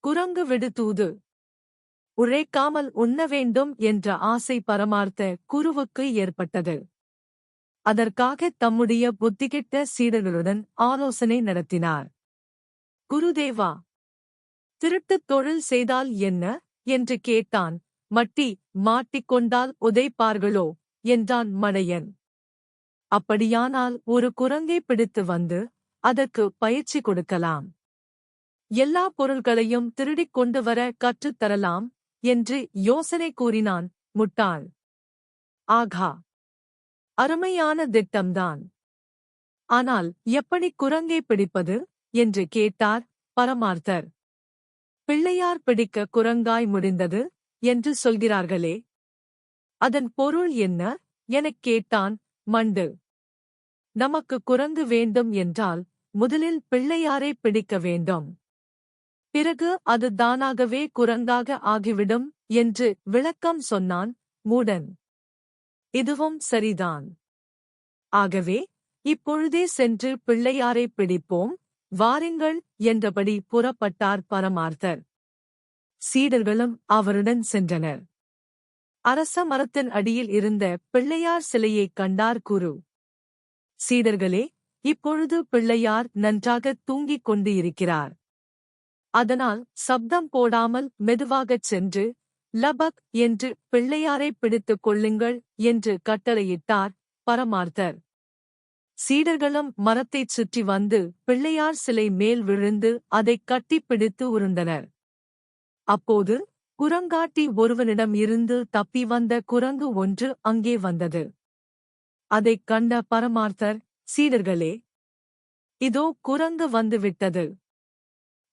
குரங்கு விடு தூது. உழைக்காமல் உண்ண வேண்டும் என்ற ஆசை பரமார்த்த குருவுக்கு ஏற்பட்டது. அதற்காக தம்முடைய புத்திகெட்ட சீடர்களுடன் ஆலோசனை நடத்தினார். குருதேவா, திருட்டுத் தொழில் செய்தால் என்ன என்று கேட்டான். மட்டி மாட்டிக்கொண்டால் உதைப்பார்களோ என்றான் மடையன். அப்படியானால் ஒரு குரங்கை பிடித்து வந்து அதற்கு பயிற்சி கொடுக்கலாம். எல்லா பொருள்களையும் திருடிக் கொண்டு வர கற்றுத் தரலாம் என்று யோசனை கூறினான் முட்டாள். ஆகா, அருமையான திட்டம்தான். ஆனால் எப்படி குரங்கை பிடிப்பது என்று கேட்டார் பரமார்த்தர். பிள்ளையார் பிடிக்க குரங்காய் முடிந்தது என்று சொல்கிறார்களே, அதன் பொருள் என்ன எனக் கேட்டான் மண்டு. நமக்கு குரங்கு வேண்டும் என்றால் முதலில் பிள்ளையாரை பிடிக்க வேண்டும். பிறகு அது தானாகவே குரங்காக ஆகிவிடும் என்று விளக்கம் சொன்னான் மூடன். இதுவும் சரிதான். ஆகவே இப்பொழுதே சென்று பிள்ளையாரை பிடிப்போம், வாருங்கள் என்றபடி புறப்பட்டார் பரமார்த்தர். சீடர்களும் அவருடன் சென்றனர். அரச மரத்தின் அடியில் இருந்த பிள்ளையார் சிலையைக் கண்டார் குரு. சீடர்களே, இப்பொழுது பிள்ளையார் நன்றாக தூங்கிக் கொண்டு இருக்கிறார். அதனால் சப்தம் போடாமல் மெதுவாகச் சென்று லபக் என்று பிள்ளையாரை பிடித்துக் கொள்ளுங்கள் என்று கட்டளையிட்டார் பரமார்த்தர். சீடர்களும் மரத்தைச் சுற்றி வந்து பிள்ளையார் சிலை மேல் விழுந்து அதைக் கட்டிப்பிடித்து உருண்டனர். அப்போது குரங்காட்டி ஒருவனிடம் இருந்து தப்பி வந்த குரங்கு ஒன்று அங்கே வந்தது. அதைக் கண்ட பரமார்த்தர், சீடர்களே, இதோ குரங்கு வந்துவிட்டது,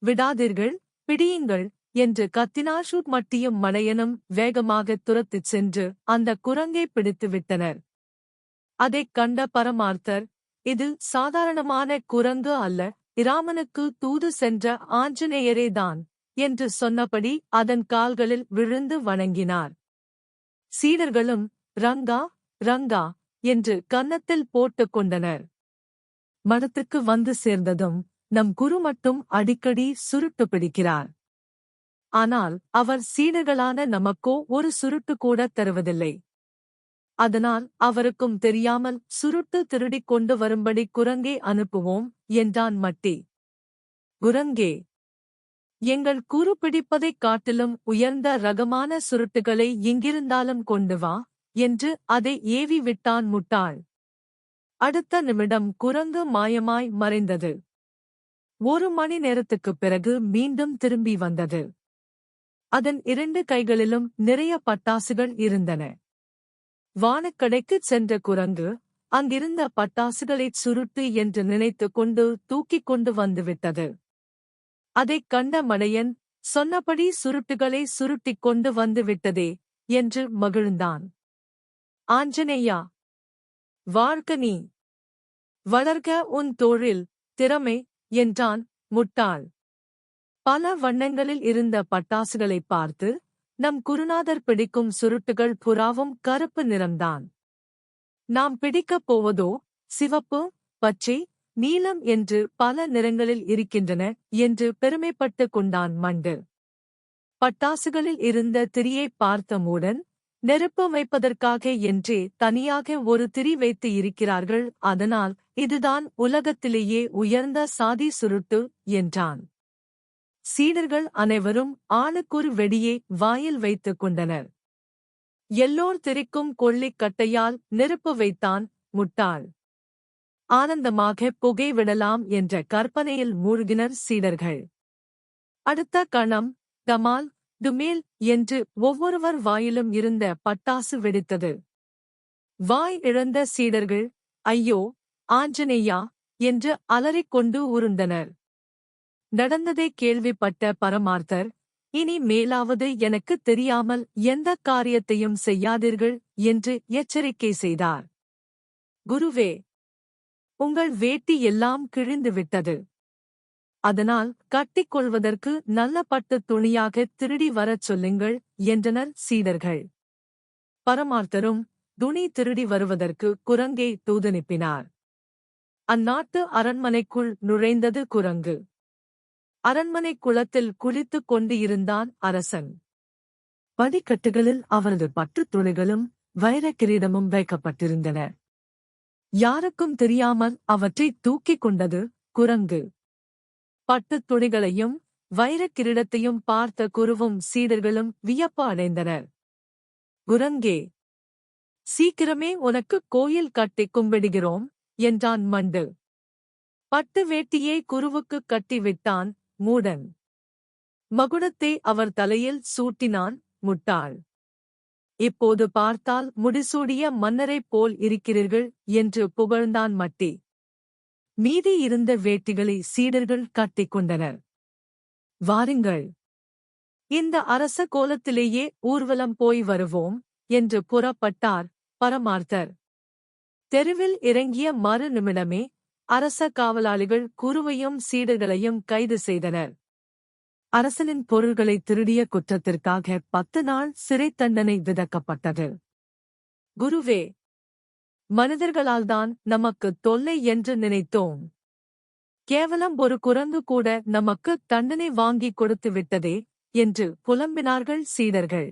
விடாதீர்கள், பிடியுங்கள் என்று கத்தினார். மட்டியும் மடையனும் வேகமாகத் துரத்திச் சென்று அந்த குரங்கை பிடித்து விட்டனர். அதைக் கண்ட பரமார்த்தர், இது சாதாரணமான குரங்கு அல்ல, இராமனுக்கு தூது சென்ற ஆஞ்சநேயரேதான் என்று சொன்னபடி அதன் கால்களில் விழுந்து வணங்கினார். சீடர்களும் ரங்கா ரங்கா என்று கன்னத்தில் போட்டுக் கொண்டனர். மடத்துக்கு வந்து சேர்ந்ததும் நம் குரு மட்டும் அடிக்கடி சுருட்டு பிடிக்கிறார். ஆனால் அவர் சீடர்களான நமக்கோ ஒரு சுருட்டு கூட தருவதில்லை. அதனால் அவருக்கும் தெரியாமல் சுருட்டு திருடிக் கொண்டு வரும்படி குரங்கே அனுப்புவோம் என்றான் மட்டி. குரங்கே, எங்கள் குரு பிடிப்பதைக் காட்டிலும் உயர்ந்த ரகமான சுருட்டுகளை எங்கிருந்தாலும் கொண்டு வா என்று அதை ஏவி விட்டான் முட்டாள். அடுத்த நிமிடம் குரங்கு மாயமாய் மறைந்தது. 1 மணி நேரத்துக்குப் பிறகு மீண்டும் திரும்பி வந்தது. அதன் 2 கைகளிலும் நிறைய பட்டாசுகள் இருந்தன. வானக்கடைக்குச் சென்ற குரங்கு அங்கிருந்த பட்டாசுகளைச் சுருட்டு என்று நினைத்துக் கொண்டு தூக்கிக் கொண்டு வந்துவிட்டது. அதைக் கண்ட மடையன், சொன்னபடி சுருட்டுகளை சுருட்டிக் கொண்டு வந்து விட்டதே என்று மகிழ்ந்தான். ஆஞ்சநேயா, வாழ்க நீ, வளர்க உன் தொழில் திறமை என்றான் முட்டாள். பல வண்ணங்களில் இருந்த பட்டாசுகளைப் பார்த்து, நம் குருநாதர் பிடிக்கும் சுருட்டுகள் புறாவும் கருப்பு நிறம்தான். நாம் பிடிக்கப் போவதோ சிவப்பு, பச்சை, நீலம் என்று பல நிறங்களில் இருக்கின்றன என்று பெருமைப்பட்டுக் கொண்டான் மண்டு. பட்டாசுகளில் இருந்த திரியைப் பார்த்த மூடன், நெருப்பு வைப்பதற்காக என்றே தனியாக ஒரு திரி வைத்து இருக்கிறார்கள், அதனால் இதுதான் உலகத்திலேயே உயர்ந்த சாதி சுருட்டு என்றான். சீடர்கள் அனைவரும் ஆளுக்கொரு வெடியை வாயில் வைத்துக் கொண்டனர். எல்லோர் திரிக்கும் கொள்ளிக் கட்டையால் நெருப்பு வைத்தான் முட்டாள். ஆனந்தமாக புகை விடலாம் என்ற கற்பனையில் மூழ்கினர் சீடர்கள். அடுத்த கணம் டமால் டுமேல் என்று ஒவ்வொருவர் வாயிலும் இருந்த பட்டாசு வெடித்தது. வாய் இழந்த சீடர்கள், ஐயோ ஆஞ்சநேயா என்று அலறிக்கொண்டு உருண்டனர். நடந்ததை கேள்விப்பட்ட பரமார்த்தர், இனி மேலாவது எனக்குத் தெரியாமல் எந்தக் காரியத்தையும் செய்யாதீர்கள் என்று எச்சரிக்கை செய்தார். குருவே, உங்கள் வேட்டி எல்லாம் கிழிந்துவிட்டது. அதனால் கட்டிக்கொள்வதற்கு நல்ல பட்டுத் துணியாகத் திருடி வரச் சொல்லுங்கள் என்றனர் சீடர்கள். பரமார்த்தரும் துணி திருடி வருவதற்கு குரங்கை தூதனுப்பினார். அந்நாட்டு அரண்மனைக்குள் நுழைந்தது குரங்கு. அரண்மனை குளத்தில் குளித்துக் கொண்டு இருந்தான் அரசன். படிக்கட்டுகளில் அவரது பட்டுத் துணிகளும் வைரக் கிரீடமும் வைக்கப்பட்டிருந்தன. யாருக்கும் தெரியாமல் அவற்றை தூக்கிக் கொண்டது குரங்கு. பட்டுத் துணிகளையும் வைரக் கிரீடத்தையும் பார்த்த குருவும் சீடர்களும் வியப்பு அடைந்தனர். குரங்கே, சீக்கிரமே உனக்கு கோயில் கட்டிக் கும்பிடுகிறோம் என்றான் மண்டு. பட்டு வேட்டியை குருவுக்குக் கட்டிவிட்டான் மூடன். மகுடத்தை அவர் தலையில் சூட்டினான் முட்டாள். இப்போது பார்த்தால் முடிசூடிய மன்னரைப் போல் இருக்கிறீர்கள் என்று புகழ்ந்தான் மட்டி. மீதி இருந்த வேட்டிகளை சீடர்கள் கட்டிக் கொண்டனர். வாருங்கள், இந்த அரச கோலத்திலேயே ஊர்வலம் போய் வருவோம் என்று புறப்பட்டார் பரமார்த்தர். தெருவில் இறங்கிய மறு நிமிடமே அரச காவலாளிகள் குருவையும் சீடர்களையும் கைது செய்தனர். அரசனின் பொருள்களை திருடிய குற்றத்திற்காக 10 நாள் சிறைத் தண்டனை விதிக்கப்பட்டது. குருவே, மனிதர்களால்தான் நமக்கு தொல்லை என்று நினைத்தோம். கேவலம் ஒரு குரங்கு கூட நமக்கு தண்டனை வாங்கிக் கொடுத்து விட்டதே என்று புலம்பினார்கள் சீடர்கள்.